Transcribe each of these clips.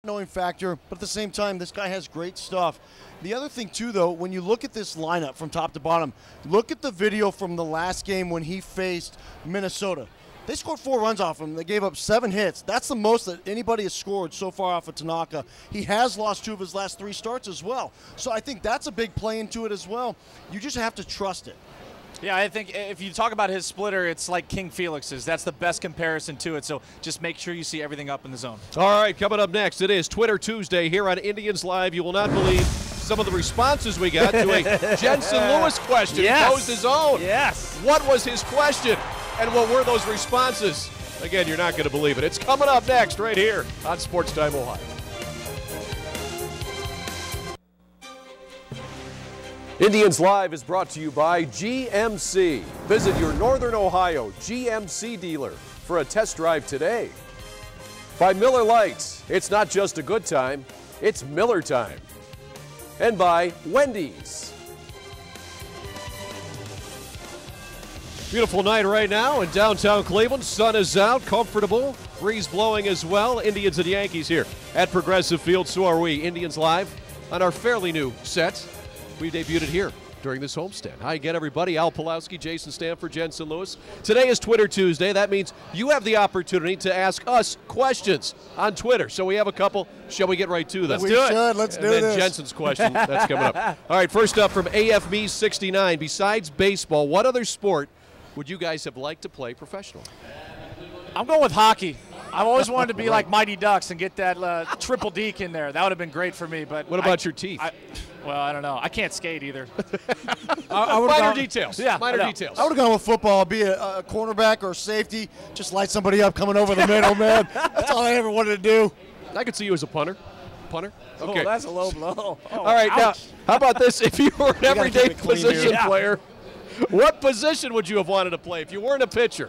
knowing factor, but at the same time, this guy has great stuff. The other thing, too, though, when you look at this lineup from top to bottom, look at the video from the last game when he faced Minnesota. They scored 4 runs off him. They gave up 7 hits. That's the most that anybody has scored so far off of Tanaka. He has lost 2 of his last 3 starts as well. So I think that's a big play into it as well. You just have to trust it. Yeah, I think if you talk about his splitter, it's like King Felix's. That's the best comparison to it, so just make sure you see everything up in the zone. All right, coming up next, it is Twitter Tuesday here on Indians Live. You will not believe some of the responses we got to a Jensen Lewis question. Yes. He posed his own. Yes. What was his question, and what were those responses? Again, you're not going to believe it. It's coming up next right here on Sports Time Ohio. Indians Live is brought to you by GMC. Visit your Northern Ohio GMC dealer for a test drive today. By Miller Lite, it's not just a good time, it's Miller time. And by Wendy's. Beautiful night right now in downtown Cleveland. Sun is out, comfortable, breeze blowing as well. Indians and Yankees here at Progressive Field. So are we. Indians Live on our fairly new set. We debuted it here during this homestand. Hi again, everybody. Al Pulowski, Jason Stanford, Jensen Lewis. Today is Twitter Tuesday. That means you have the opportunity to ask us questions on Twitter. So we have a couple. Shall we get right to them? Let's do it. Let's do this. And then Jensen's question, that's coming up. All right, first up from AFME69. Besides baseball, what other sport would you guys have liked to play professionally? I'm going with hockey. I've always wanted to be like Mighty Ducks and get that triple deke in there. That would have been great for me. But what about your teeth? Well, I don't know. I can't skate either. Minor details. Yeah, minor details. I would have gone with football, be a cornerback or a safety, just light somebody up coming over the middle, man. That's all I ever wanted to do. I could see you as a punter. Punter? Okay. Oh, that's a low blow. Oh, all right, ouch. Now, how about this? If you were an everyday position Yeah. player, what position would you have wanted to play if you weren't a pitcher?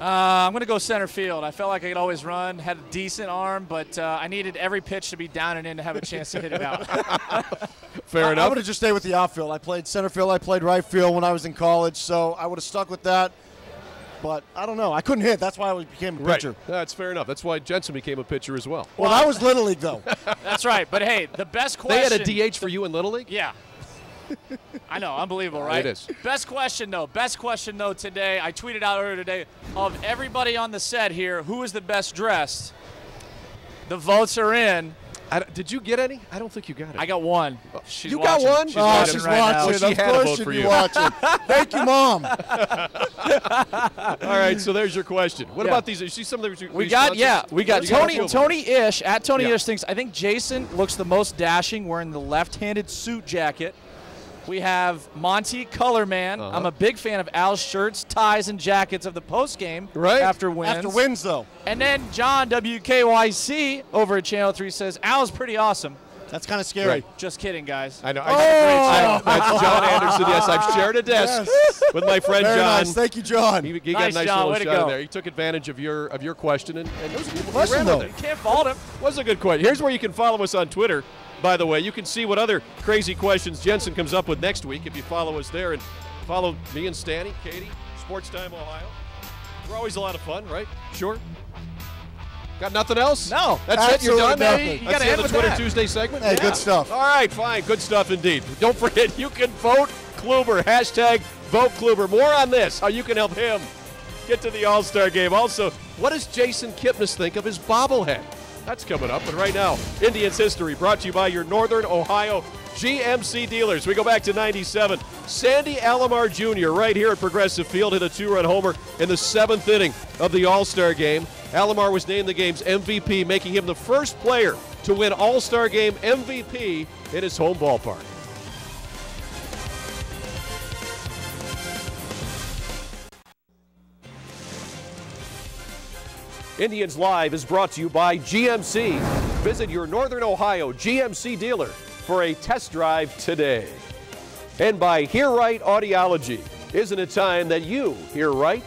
I'm going to go center field. I felt like I could always run, had a decent arm, but I needed every pitch to be down and in to have a chance to hit it out. Fair enough. I would have just stayed with the outfield. I played center field. I played right field when I was in college, so I would have stuck with that. But I don't know. I couldn't hit. That's why I became a pitcher. Right. That's fair enough. That's why Jensen became a pitcher as well. Well, that was Little League, though. That's right. But, hey, the best question. They had a DH for you in Little League? Yeah. I know, unbelievable, right? It is. Best question, though today. I tweeted out earlier today, of everybody on the set here, who is the best dressed? The votes are in. Did you get any? I don't think you got it. I got one. She's you watching. got one? She's Oh, watching she's right now. watching. She Of had a course vote she'd for be you. watching. Thank you, Mom. All right, so there's your question. What about these? You see some of the We got Tony Ish at Tony Yeah. Ish thinks, I think Jason looks the most dashing wearing the left-handed suit jacket. We have Monty Colorman. I'm a big fan of Al's shirts, ties, and jackets of the postgame after wins. After wins, though. And then John WKYC over at Channel 3 says, Al's pretty awesome. That's kind of scary. Right. Just kidding, guys. I know. That's John Anderson. Yes, I've shared a desk with my friend Very John. Nice. Thank you, John. He got Nice, a nice John. little Way to shot in go. there. He took advantage of your question, and it was a good question, though. You can't fault him. Was a good question. Here's where you can follow us on Twitter. By the way, you can see what other crazy questions Jensen comes up with next week if you follow us there, and follow me and Stanny, Katie, Sports Time Ohio. We're always a lot of fun, right? Sure. Got nothing else? No. That's it? You're done? Absolutely nothing. You That's gotta the end end of with the Twitter that. Tuesday segment? Hey, good stuff. All right, fine. Good stuff indeed. Don't forget, you can vote Kluber. Hashtag vote Kluber. More on this, how you can help him get to the All-Star game. Also, what does Jason Kipnis think of his bobblehead? That's coming up. But right now, Indians history brought to you by your Northern Ohio GMC dealers. We go back to 97. Sandy Alomar Jr. right here at Progressive Field hit a 2-run homer in the 7th inning of the All-Star game. Alomar was named the game's MVP, making him the first player to win All-Star game MVP in his home ballpark. Indians Live is brought to you by GMC. Visit your Northern Ohio GMC dealer for a test drive today. And by Hear Right Audiology. Isn't it time that you hear right?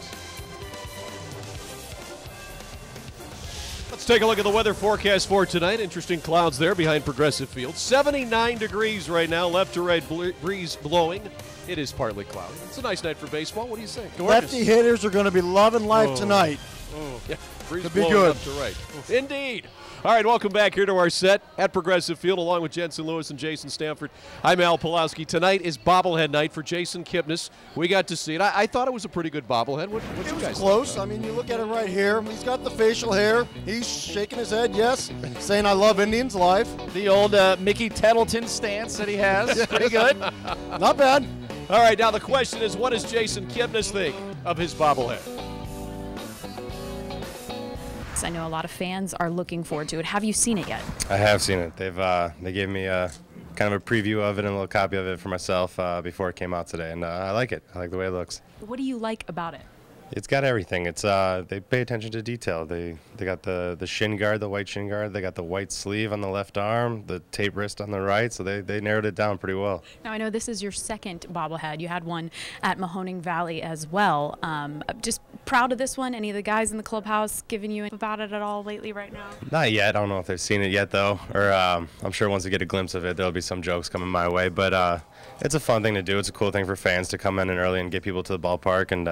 Let's take a look at the weather forecast for tonight. Interesting clouds there behind Progressive Field. 79 degrees right now, left to right breeze blowing. It is partly cloudy. It's a nice night for baseball. What do you think? Lefty hitters are going to be loving life tonight. Yeah, breeze Could be blowing good. up to right. Indeed. All right, welcome back here to our set at Progressive Field, along with Jensen Lewis and Jason Stanford. I'm Al Pulowski. Tonight is bobblehead night for Jason Kipnis. We got to see it. I thought it was a pretty good bobblehead. What you guys close. think? I mean, you look at it right here. He's got the facial hair. He's shaking his head, yes, saying, "I love Indians live." The old Mickey Tettleton stance that he has. Pretty good. Not bad. All right, now the question is, what does Jason Kipnis think of his bobblehead? I know a lot of fans are looking forward to it. Have you seen it yet? I have seen it. They gave me kind of a preview of it and a little copy of it for myself before it came out today, and I like it. I like the way it looks. What do you like about it? It's got everything. It's they pay attention to detail. They got the shin guard, the white shin guard. They got the white sleeve on the left arm, the tape wrist on the right. So they narrowed it down pretty well. Now I know this is your second bobblehead. You had one at Mahoning Valley as well. Just proud of this one. Any of the guys in the clubhouse giving you about it at all lately right now? Not yet. I don't know if they've seen it yet though, or I'm sure once they get a glimpse of it, there'll be some jokes coming my way. But it's a fun thing to do. It's a cool thing for fans to come in early and get people to the ballpark. And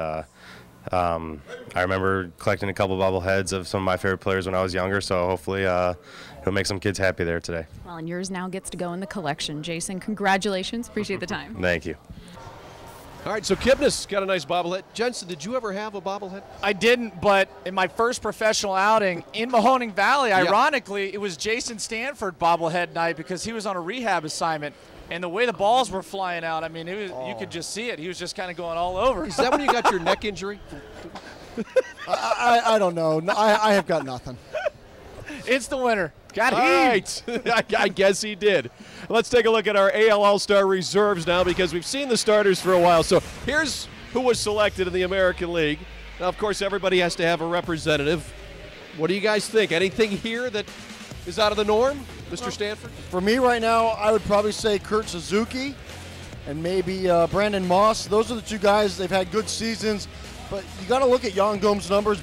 I remember collecting a couple bobbleheads of some of my favorite players when I was younger, so hopefully it'll make some kids happy there today. Well, and yours now gets to go in the collection. Jason, congratulations. Appreciate the time. Thank you. All right, so Kipnis got a nice bobblehead. Jensen, did you ever have a bobblehead? I didn't, but in my first professional outing in Mahoning Valley, ironically, it was Jason Stanford bobblehead night because he was on a rehab assignment. And the way the balls were flying out, I mean, you could just see it. He was just kind of going all over. Is that when you got your neck injury? I don't know. I have got nothing. It's the winner. Got heat. I guess he did. Let's take a look at our AL All-Star reserves now because we've seen the starters for a while. So here's who was selected in the American League. Now, of course, everybody has to have a representative. What do you guys think? Anything here that is out of the norm, Mr. Stanford? For me right now, I would probably say Kurt Suzuki and maybe Brandon Moss. Those are the two guys. They've had good seasons, but you got to look at Yan Gomes' numbers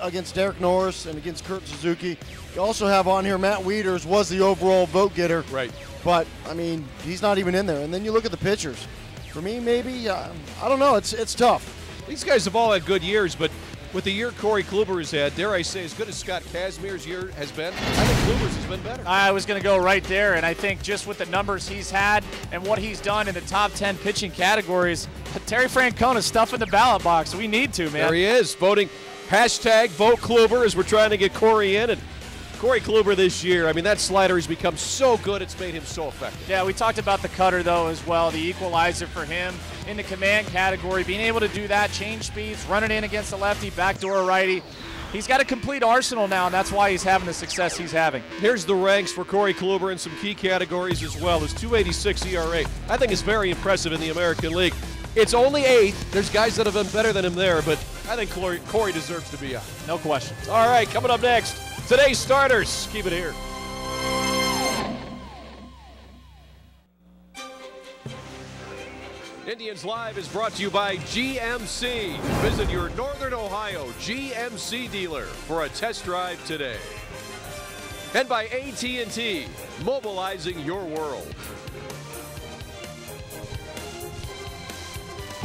against Derek Norris and against Kurt Suzuki. You also have on here Matt Wieters was the overall vote getter. Right. But, I mean, he's not even in there. And then you look at the pitchers. For me, maybe, I don't know. It's tough. These guys have all had good years, but with the year Corey Kluber has had, dare I say, as good as Scott Kazmier's year has been, I think Kluber's has been better. I was going to go right there, and I think just with the numbers he's had and what he's done in the top 10 pitching categories, Terry Francona's stuffing the ballot box. We need to, man. There he is, voting hashtag vote Kluber as we're trying to get Corey in. And Corey Kluber this year, I mean, that slider has become so good, it's made him so effective. Yeah, we talked about the cutter, though, as well, the equalizer for him in the command category, being able to do that, change speeds, run it in against the lefty, backdoor righty. He's got a complete arsenal now, and that's why he's having the success he's having. Here's the ranks for Corey Kluber in some key categories as well. His .286 ERA, I think, is very impressive in the American League. It's only 8th. There's guys that have been better than him there, but I think Corey deserves to be out. No question. All right, coming up next, today's starters. Keep it here. Indians Live is brought to you by GMC. Visit your Northern Ohio GMC dealer for a test drive today. And by AT&T, mobilizing your world.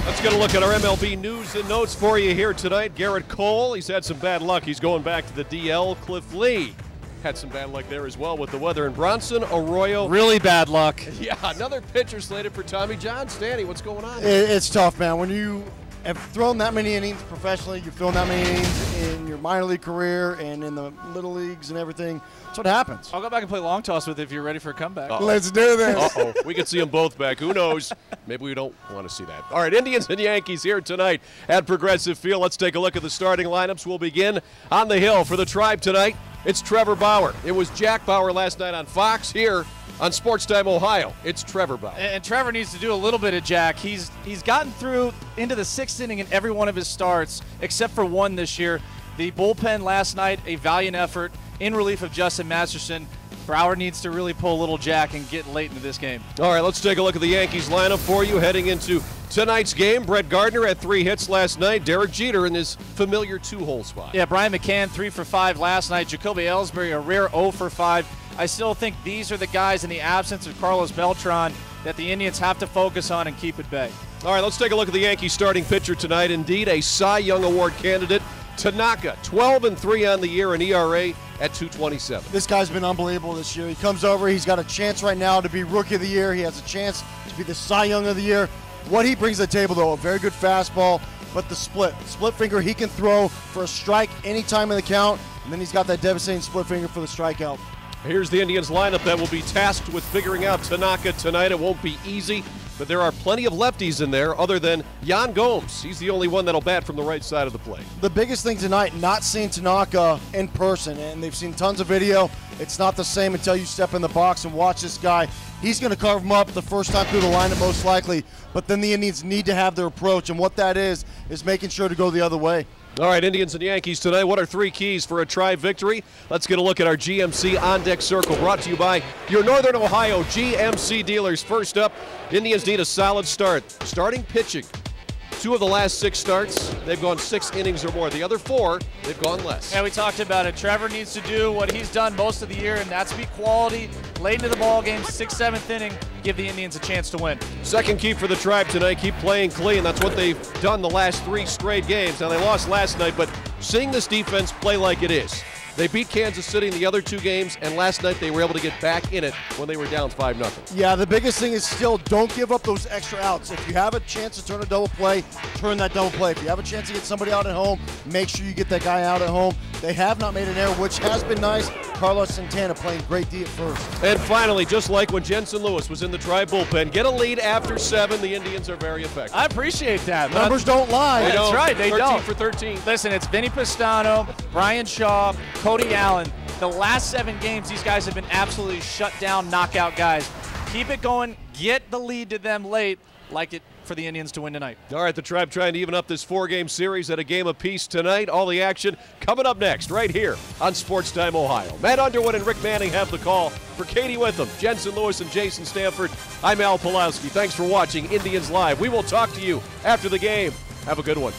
Let's get a look at our MLB news and notes for you here tonight. Garrett Cole, he's had some bad luck. He's going back to the DL. Cliff Lee had some bad luck there as well with the weather. And Bronson Arroyo. Really bad luck. Yeah, another pitcher slated for Tommy John. Stanny, what's going on? It's tough, man. When you have thrown that many innings professionally, you've thrown that many innings in your minor league career and in the little leagues and everything. That's what happens. I'll go back and play long toss with you if you're ready for a comeback. Uh-oh. Let's do this. Uh-oh. We could see them both back. Who knows? Maybe we don't want to see that. All right, Indians and Yankees here tonight at Progressive Field. Let's take a look at the starting lineups. We'll begin on the hill for the Tribe tonight. It's Trevor Bauer. It was Jack Bauer last night on Fox. Here on Sports Time Ohio, it's Trevor Bauer. And Trevor needs to do a little bit of Jack. He's gotten through into the 6th inning in every one of his starts, except for one this year. The bullpen last night, a valiant effort in relief of Justin Masterson. Bauer needs to really pull a little Jack and get late into this game. All right, let's take a look at the Yankees lineup for you heading into tonight's game. Brett Gardner had 3 hits last night. Derek Jeter in his familiar 2-hole spot. Yeah, Brian McCann 3 for 5 last night. Jacoby Ellsbury a rare 0 for 5. I still think these are the guys in the absence of Carlos Beltran that the Indians have to focus on and keep at bay. All right, let's take a look at the Yankees starting pitcher tonight. Indeed, a Cy Young Award candidate. Tanaka, 12-3 on the year, an ERA at 227. This guy's been unbelievable this year. He comes over, he's got a chance right now to be Rookie of the Year. He has a chance to be the Cy Young of the Year. What he brings to the table, though, a very good fastball, but the split finger he can throw for a strike any time in the count, and then he's got that devastating split finger for the strikeout. Here's the Indians lineup that will be tasked with figuring out Tanaka tonight. It won't be easy, but there are plenty of lefties in there other than Yan Gomes. He's the only one that'll bat from the right side of the plate. The biggest thing tonight, not seeing Tanaka in person, and they've seen tons of video. It's not the same until you step in the box and watch this guy. He's going to carve him up the first time through the lineup most likely, but then the Indians need to have their approach, and what that is making sure to go the other way. All right, Indians and Yankees tonight. What are 3 keys for a Tribe victory? Let's get a look at our GMC on-deck circle, brought to you by your Northern Ohio GMC dealers. First up, Indians need a solid start. Starting pitching. 2 of the last 6 starts, they've gone 6 innings or more. The other 4, they've gone less. Yeah, we talked about it. Trevor needs to do what he's done most of the year, and that's be quality, late into the ball game, 6th, 7th inning, give the Indians a chance to win. Second key for the Tribe tonight, keep playing clean. That's what they've done the last 3 straight games. Now, they lost last night, but seeing this defense play like it is. They beat Kansas City in the other 2 games, and last night they were able to get back in it when they were down 5-0. Yeah, the biggest thing is still don't give up those extra outs. If you have a chance to turn a double play, turn that double play. If you have a chance to get somebody out at home, make sure you get that guy out at home. They have not made an error, which has been nice. Carlos Santana playing great D at first. And finally, just like when Jensen Lewis was in the Tribe bullpen, get a lead after 7. The Indians are very effective. I appreciate that. Numbers don't lie. They That's don't. right, they 13 don't. for 13. Listen, it's Vinny Pastano, Brian Shaw, Cody Allen. The last 7 games, these guys have been absolutely shut down, knockout guys. Keep it going. Get the lead to them late. Like it for the Indians to win tonight. All right, the Tribe trying to even up this 4-game series at a game apiece tonight. All the action coming up next right here on Sports Time Ohio. Matt Underwood and Rick Manning have the call. For Katie Witham, Jensen Lewis, and Jason Stanford, I'm Al Pulowski. Thanks for watching Indians Live. We will talk to you after the game. Have a good one.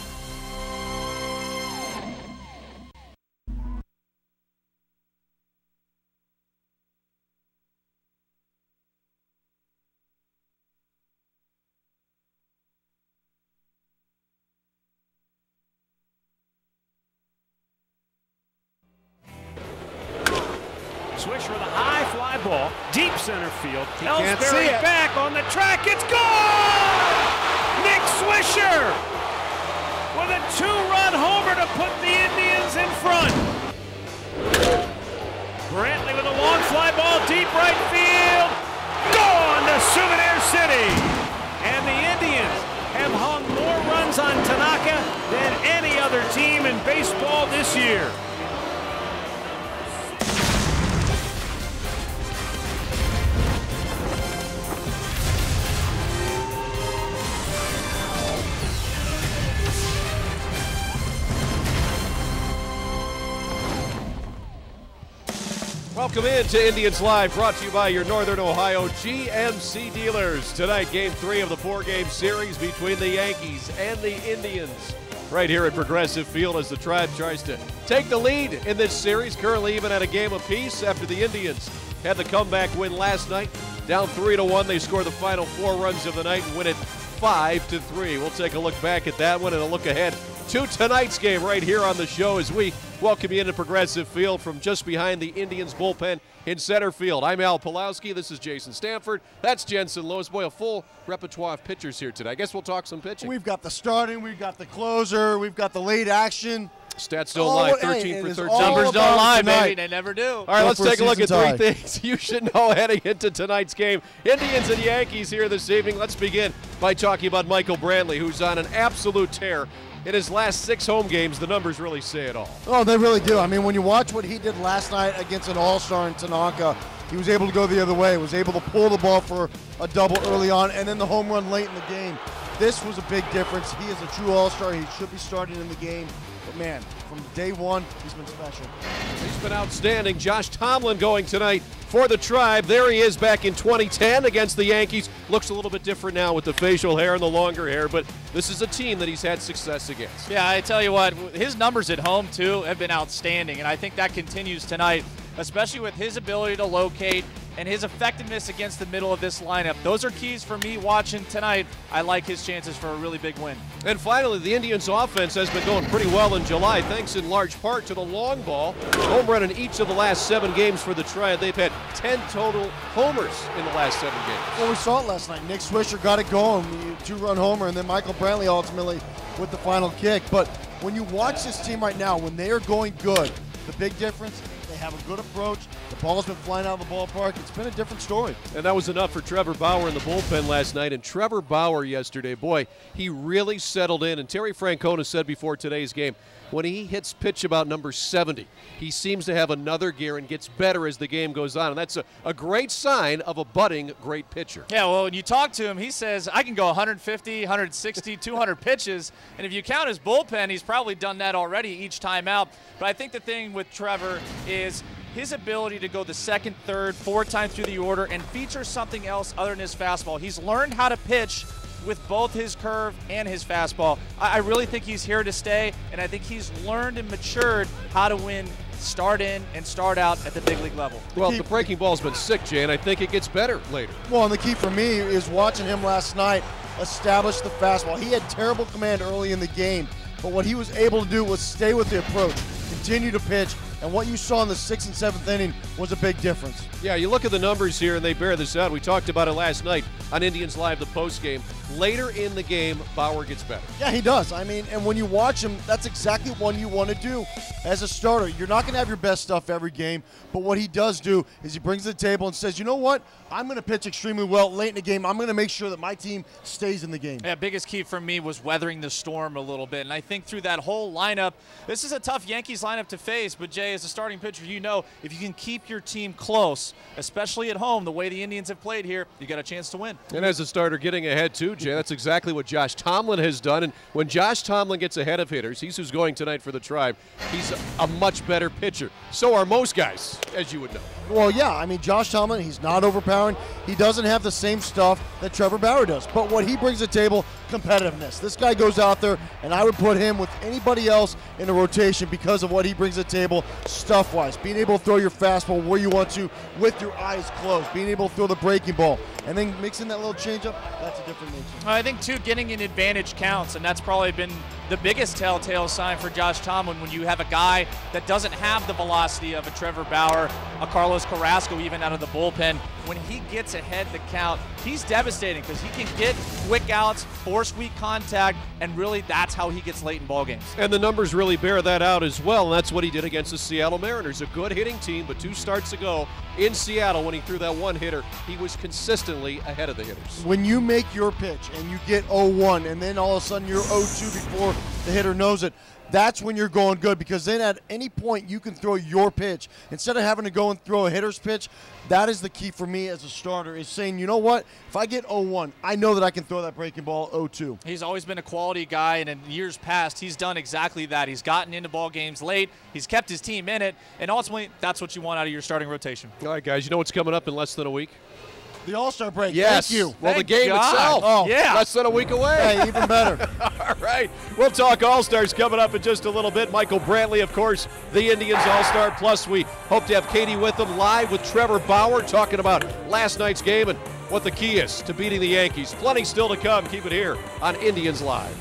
Swisher with a high fly ball, deep center field. Can't see Ellsbury it. back on the track. It's gone! Nick Swisher with a 2-run homer to put the Indians in front. Brantley with a long fly ball, deep right field. Gone to Souvenir City. And the Indians have hung more runs on Tanaka than any other team in baseball this year. Welcome in to Indians Live, brought to you by your Northern Ohio GMC dealers. Tonight, Game 3 of the 4-game series between the Yankees and the Indians. Right here at Progressive Field as the Tribe tries to take the lead in this series, currently even at a game apiece after the Indians had the comeback win last night. Down 3-1, they score the final 4 runs of the night and win it 5-3. We'll take a look back at that one and a look ahead to tonight's game right here on the show as we welcome you into Progressive Field from just behind the Indians bullpen in center field. I'm Al Pulowski. This is Jason Stanford. That's Jensen Lewis. Boy, a full repertoire of pitchers here today. I guess we'll talk some pitching. We've got the starting, we've got the closer, we've got the late action. Stats don't lie. 13 for 13. Numbers don't lie, tonight. baby. They never do. All right, let's take a look at 3 tie. things you should know heading into tonight's game. Indians and Yankees here this evening. Let's begin by talking about Michael Brantley, who's on an absolute tear. In his last 6 home games, the numbers really say it all. Oh, they really do. I mean, when you watch what he did last night against an all-star in Tanaka, he was able to go the other way, was able to pull the ball for a double early on, and then the home run late in the game. This was a big difference. He is a true all-star. He should be starting in the game. But, man, from day one, he's been special. He's been outstanding. Josh Tomlin going tonight for the Tribe. There he is back in 2010 against the Yankees. Looks a little bit different now with the facial hair and the longer hair, but this is a team that he's had success against. Yeah, I tell you what, his numbers at home, too, have been outstanding, and I think that continues tonight, especially with his ability to locate and his effectiveness against the middle of this lineup. Those are keys for me watching tonight. I like his chances for a really big win. And finally, the Indians' offense has been going pretty well in July, thanks in large part to the long ball. Home run in each of the last 7 games for the Triad. They've had 10 total homers in the last 7 games. Well, we saw it last night. Nick Swisher got it going, 2-run homer, and then Michael Brantley ultimately with the final kick. But when you watch this team right now, when they are going good, the big difference, they have a good approach. The ball's been flying out of the ballpark. It's been a different story. And that was enough for Trevor Bauer in the bullpen last night. And Trevor Bauer yesterday, boy, he really settled in. And Terry Francona said before today's game, when he hits pitch about number 70, he seems to have another gear and gets better as the game goes on. And that's a great sign of a budding great pitcher. Yeah, well, when you talk to him, he says, I can go 150, 160, 200 pitches. And if you count his bullpen, he's probably done that already each time out. But I think the thing with Trevor is his ability to go the second, third, 4 times through the order and feature something else other than his fastball. He's learned how to pitch with both his curve and his fastball. I really think he's here to stay, and I think he's learned and matured how to win start in and start out at the big league level. Well, the breaking ball's been sick, Jay, and I think it gets better later. Well, and the key for me is watching him last night establish the fastball. He had terrible command early in the game, but what he was able to do was stay with the approach, continue to pitch, and what you saw in the 6th and 7th inning was a big difference. Yeah, you look at the numbers here, and they bear this out. We talked about it last night on Indians Live, the postgame. Later in the game, Bauer gets better. Yeah, he does. I mean, and when you watch him, that's exactly what you want to do as a starter. You're not going to have your best stuff every game, but what he does do is he brings to the table and says, you know what? I'm going to pitch extremely well late in the game. I'm going to make sure that my team stays in the game. Yeah, biggest key for me was weathering the storm a little bit, and I think through that whole lineup, this is a tough Yankees lineup to face, but Jay, as a starting pitcher, you know if you can keep your team close, especially at home, the way the Indians have played here, you got a chance to win. And as a starter getting ahead too, Jay, that's exactly what Josh Tomlin has done. And when Josh Tomlin gets ahead of hitters, he's who's going tonight for the Tribe, he's a much better pitcher. So are most guys, as you would know. Well, yeah, I mean, Josh Tomlin, he's not overpowering. He doesn't have the same stuff that Trevor Bauer does. But what he brings to the table, competitiveness. This guy goes out there, and I would put him with anybody else in a rotation because of what he brings to the table stuff-wise. Being able to throw your fastball where you want to with your eyes closed. Being able to throw the breaking ball. And then mixing that little changeup, that's a different nature. I think, too, getting an advantage counts, and that's probably been the biggest telltale sign for Josh Tomlin when you have a guy that doesn't have the velocity of a Trevor Bauer, a Carlos Carrasco, even out of the bullpen. When he gets ahead the count, he's devastating because he can get quick outs, force weak contact, and really that's how he gets late in ball games. And the numbers really bear that out as well, and that's what he did against the Seattle Mariners. A good hitting team, but 2 starts ago in Seattle when he threw that one hitter, he was consistently ahead of the hitters. When you make your pitch and you get 0-1 and then all of a sudden you're 0-2 before the hitter knows it, that's when you're going good, because then at any point you can throw your pitch. Instead of having to go and throw a hitter's pitch, that is the key for me as a starter, is saying, you know what, if I get 0-1, I know that I can throw that breaking ball 0-2. He's always been a quality guy, and in years past, he's done exactly that. He's gotten into ball games late, he's kept his team in it, and ultimately, that's what you want out of your starting rotation. All right, guys, you know what's coming up in less than a week? The All-Star break. Yes. Thank you. Well, Thank the game God. itself. Oh, yeah. Less than a week away. Hey, even better. All right. We'll talk All-Stars coming up in just a little bit. Michael Brantley, of course, the Indians All-Star. Plus, we hope to have Katie Witham live with Trevor Bauer talking about last night's game and what the key is to beating the Yankees. Plenty still to come. Keep it here on Indians Live.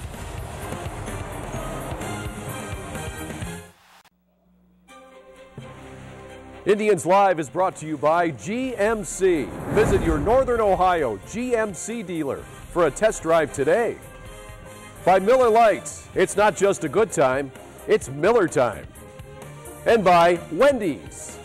Indians Live is brought to you by GMC. Visit your Northern Ohio GMC dealer for a test drive today. By Miller Lite, it's not just a good time, it's Miller time. And by Wendy's.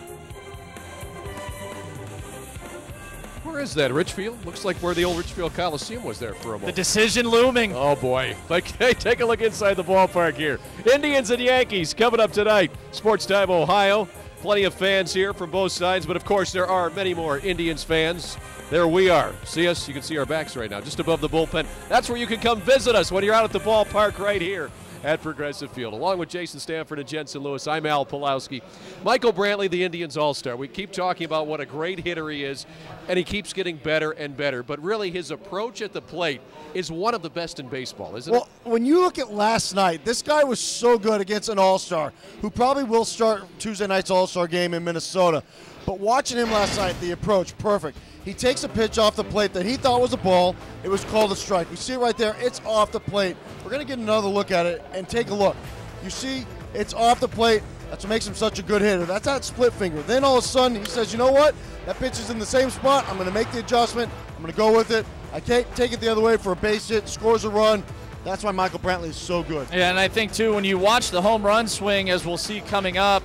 Where is that, Richfield? Looks like where the old Richfield Coliseum was there for a moment. The decision looming. Oh, boy. Hey, take a look inside the ballpark here. Indians and Yankees coming up tonight. Sports Time Ohio. Plenty of fans here from both sides, but of course there are many more Indians fans. There we are. See us? You can see our backs right now, just above the bullpen. That's where you can come visit us when you're out at the ballpark right here at Progressive Field. Along with Jason Stanford and Jensen Lewis, I'm Al Pulowski. Michael Brantley, the Indians All-Star. We keep talking about what a great hitter he is, and he keeps getting better and better. But really, his approach at the plate is one of the best in baseball, isn't it? Well, when you look at last night, this guy was so good against an All-Star who probably will start Tuesday night's All-Star game in Minnesota. But watching him last night, the approach, perfect. He takes a pitch off the plate that he thought was a ball. It was called a strike. We see it right there. It's off the plate. We're going to get another look at it and take a look. You see, it's off the plate. That's what makes him such a good hitter. That's that split finger. Then all of a sudden, he says, you know what? That pitch is in the same spot. I'm going to make the adjustment. I'm going to go with it. I can't take it the other way for a base hit, scores a run. That's why Michael Brantley is so good. Yeah, and I think, too, when you watch the home run swing, as we'll see coming up,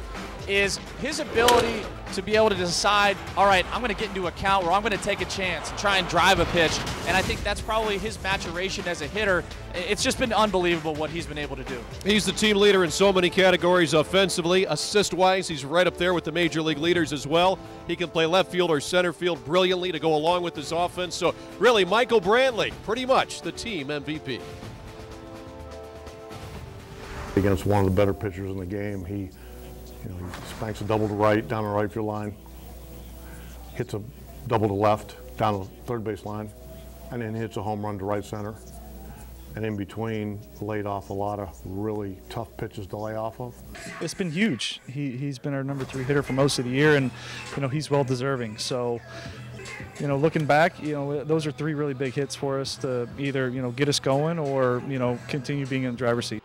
is his ability to be able to decide, all right, I'm going to get into a count where I'm going to take a chance and try and drive a pitch. And I think that's probably his maturation as a hitter. It's just been unbelievable what he's been able to do. He's the team leader in so many categories offensively. Assist-wise, he's right up there with the major league leaders as well. He can play left field or center field brilliantly to go along with his offense. So really, Michael Brantley, pretty much the team MVP. Against one of the better pitchers in the game, he spanks a double to right, down the right field line, hits a double to left, down the third base line, and then hits a home run to right center. And in between, laid off a lot of really tough pitches to lay off of. It's been huge. He's been our number 3 hitter for most of the year, and he's well deserving. So, looking back, those are 3 really big hits for us to either get us going or continue being in the driver's seat.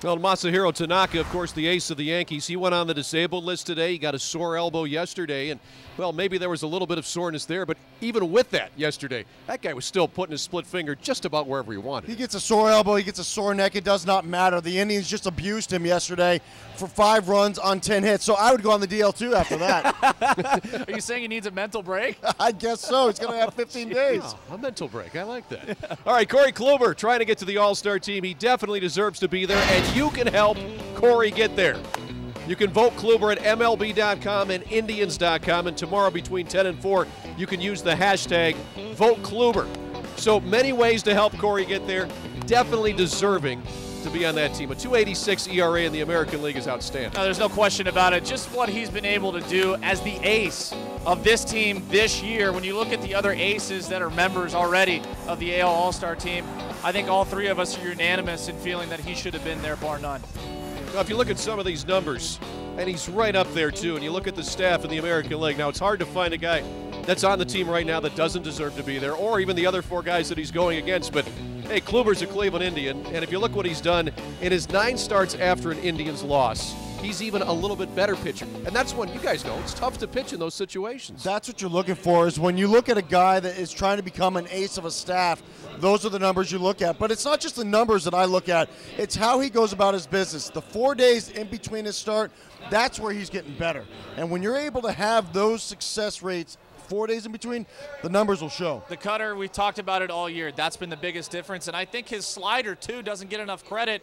Well, Masahiro Tanaka, of course, the ace of the Yankees, he went on the disabled list today. He got a sore elbow yesterday, and, well, maybe there was a little bit of soreness there, but even with that yesterday, that guy was still putting his split finger just about wherever he wanted. He gets a sore elbow, he gets a sore neck, it does not matter. The Indians just abused him yesterday for 5 runs on 10 hits, so I would go on the DL too after that. Are you saying he needs a mental break? I guess so. He's going to have 15 days. Oh, a mental break. I like that. All right, Corey Kluber trying to get to the All-Star team. He definitely deserves to be there, and you can help Corey get there. You can vote Kluber at MLB.com and Indians.com, and tomorrow between 10 and 4, you can use the hashtag VoteKluber. So many ways to help Corey get there. Definitely deserving to be on that team. A 2.86 ERA in the American League is outstanding. No, there's no question about it. Just what he's been able to do as the ace of this team this year. When you look at the other aces that are members already of the AL All-Star team, I think all 3 of us are unanimous in feeling that he should have been there, bar none. Now, if you look at some of these numbers, and he's right up there too, and you look at the staff in the American League, now it's hard to find a guy that's on the team right now that doesn't deserve to be there, or even the other 4 guys that he's going against, but hey, Kluber's a Cleveland Indian, and if you look what he's done in his 9 starts after an Indians loss, he's even a little bit better pitcher. And that's when, you guys know, it's tough to pitch in those situations. That's what you're looking for, is when you look at a guy that is trying to become an ace of a staff, those are the numbers you look at. But it's not just the numbers that I look at, it's how he goes about his business. The 4 days in between his start, that's where he's getting better. And when you're able to have those success rates 4 days in between, the numbers will show. The cutter, we've talked about it all year. That's been the biggest difference. And I think his slider, too, doesn't get enough credit.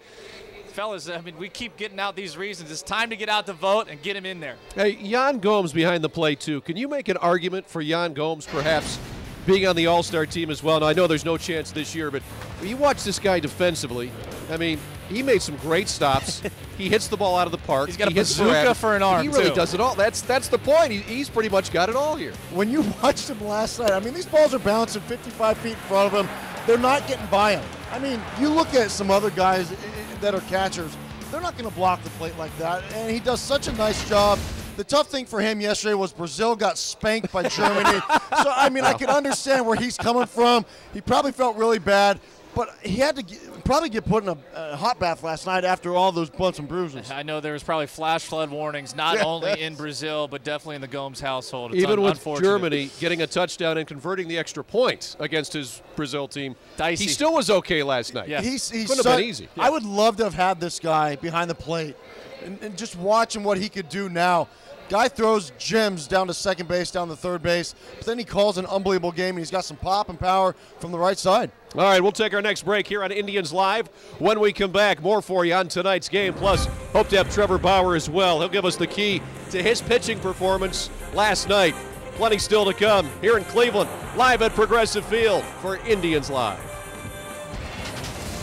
Fellas, I mean, we keep getting out these reasons. It's time to get out the vote and get him in there. Hey, Yan Gomes behind the plate, too. Can you make an argument for Yan Gomes perhaps being on the All-Star team as well? Now, I know there's no chance this year, but when you watch this guy defensively, I mean, he made some great stops. He hits the ball out of the park. He's got a bazooka for an arm, He really too. does it all. That's the point. He's pretty much got it all here. When you watched him last night, I mean, these balls are bouncing 55 feet in front of him. They're not getting by him. I mean, you look at some other guys that are catchers, they're not going to block the plate like that, and he does such a nice job. The tough thing for him yesterday was Brazil got spanked by Germany. So, I mean, I can understand where he's coming from. He probably felt really bad, but he had to probably get put in a hot bath last night after all those bumps and bruises. I know there was probably flash flood warnings, not only in Brazil, but definitely in the Gomes household. It's even with unfortunate. Germany getting a touchdown and converting the extra point against his Brazil team, Dicey. he still was okay last night. Yeah. He's Couldn't have been easy. I would love to have had this guy behind the plate and just watching what he could do now. Guy throws gems down to second base, down to third base, but then he calls an unbelievable game, and he's got some pop and power from the right side. All right, we'll take our next break here on Indians Live. When we come back, more for you on tonight's game. Plus, hope to have Trevor Bauer as well. He'll give us the key to his pitching performance last night. Plenty still to come here in Cleveland, live at Progressive Field for Indians Live.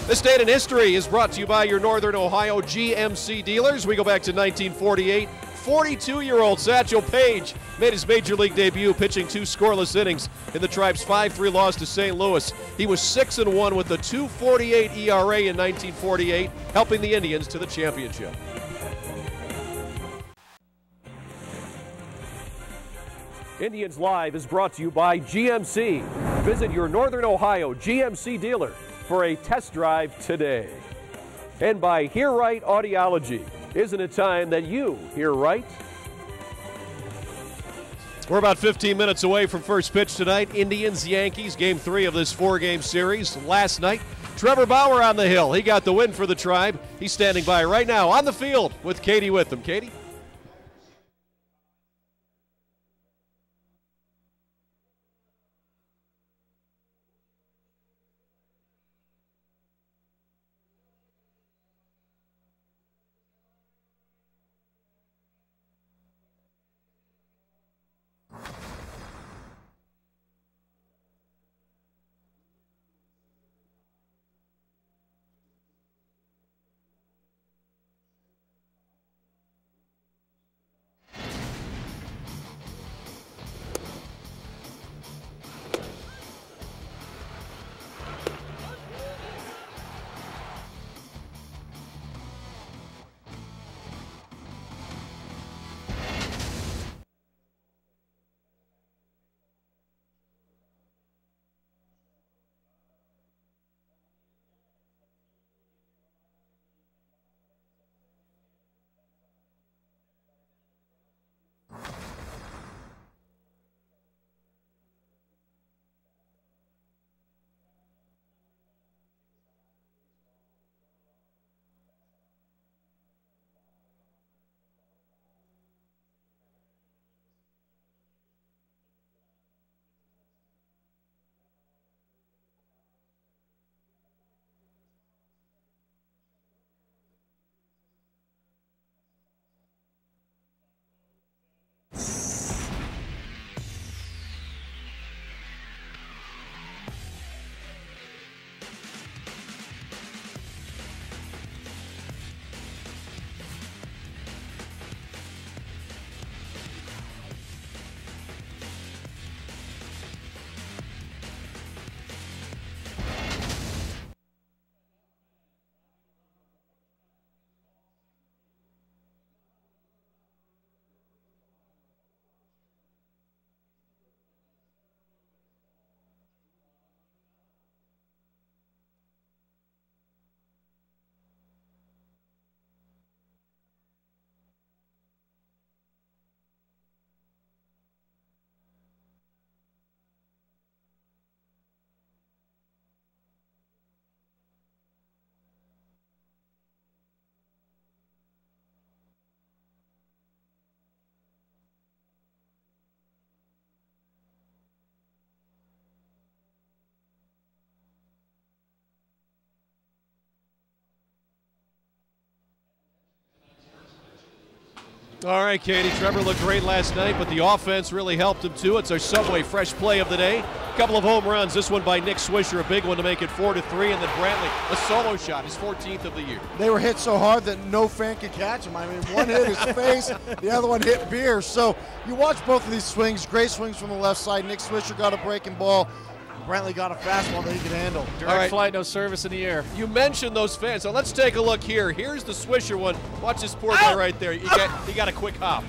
This Day in History is brought to you by your Northern Ohio GMC dealers. We go back to 1948. 42-year-old Satchel Paige made his major league debut pitching 2 scoreless innings in the Tribe's 5-3 loss to St. Louis. He was 6-1 with a 2.48 ERA in 1948, helping the Indians to the championship. Indians Live is brought to you by GMC. Visit your Northern Ohio GMC dealer for a test drive today. And by Hear Right Audiology. Isn't it time that you hear right? We're about 15 minutes away from first pitch tonight. Indians-Yankees, Game 3 of this 4-game series. Last night, Trevor Bauer on the hill. He got the win for the Tribe. He's standing by right now on the field with Katie with him. Katie? All right, Katie. Trevor looked great last night, but the offense really helped him too. It's our Subway Fresh play of the day. A couple of home runs. This one by Nick Swisher, a big one to make it 4-3, and then Brantley, a solo shot, his 14th of the year. They were hit so hard that no fan could catch him. I mean, one hit his face, the other one hit Beer. So you watch both of these swings, great swings from the left side. Nick Swisher got a breaking ball. Brantley got a fastball that he could handle. Direct flight, no service in the air. You mentioned those fans, so let's take a look here. Here's the Swisher one. Watch this poor guy right there. He got a quick hop.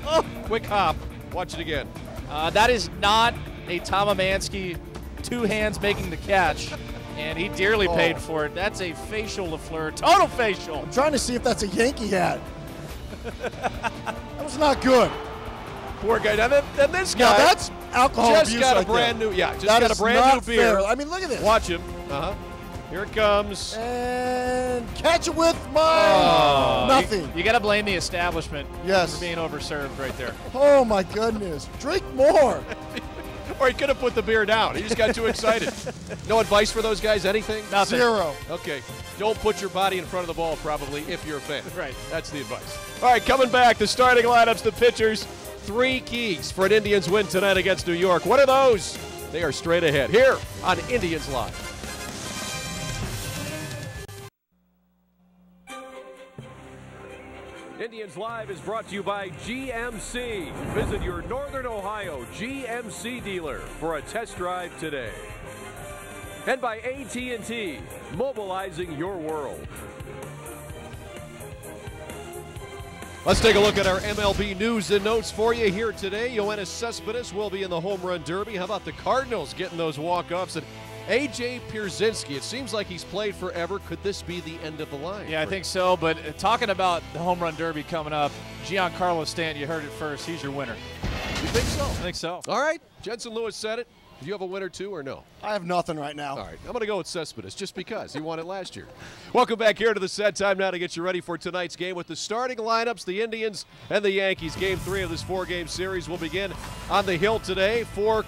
Quick hop. Watch it again. That is not a Tom Amansky, two hands making the catch, and he dearly paid for it. That's a facial LaFleur, total facial. I'm trying to see if that's a Yankee hat. That was not good. Poor guy. Now, then this guy. Now that's alcohol just abuse got a right brand there. new. Yeah, just that got a brand new beer. Fair. I mean, look at this. Watch him. Here it comes. And catch it with my nothing. You got to blame the establishment for being overserved right there. Oh my goodness! Drink more. Or he could have put the beer down. He just got too excited. No advice for those guys? Anything? Nothing. Zero. Okay. Don't put your body in front of the ball, probably, if you're a fan. Right. That's the advice. All right, coming back, the starting lineups, the pitchers. 3 keys for an Indians win tonight against New York. What are those? They are straight ahead here on Indians Live. Indians Live is brought to you by GMC. Visit your Northern Ohio GMC dealer for a test drive today. And by AT&T, mobilizing your world. Let's take a look at our MLB news and notes for you here today. Yoenis Cespedes will be in the Home Run Derby. How about the Cardinals getting those walk-offs? And A.J. Pierzynski, it seems like he's played forever. Could this be the end of the line? Yeah, I think so. But talking about the Home Run Derby coming up, Giancarlo Stanton, you heard it first. He's your winner. You think so? I think so. All right. Jensen Lewis said it. Do you have a winner too or no? I have nothing right now. All right, I'm going to go with Cespedes just because he won it last year. Welcome back here to the set. Time now to get you ready for tonight's game with the starting lineups, the Indians and the Yankees. Game 3 of this 4-game series will begin on the Hill today for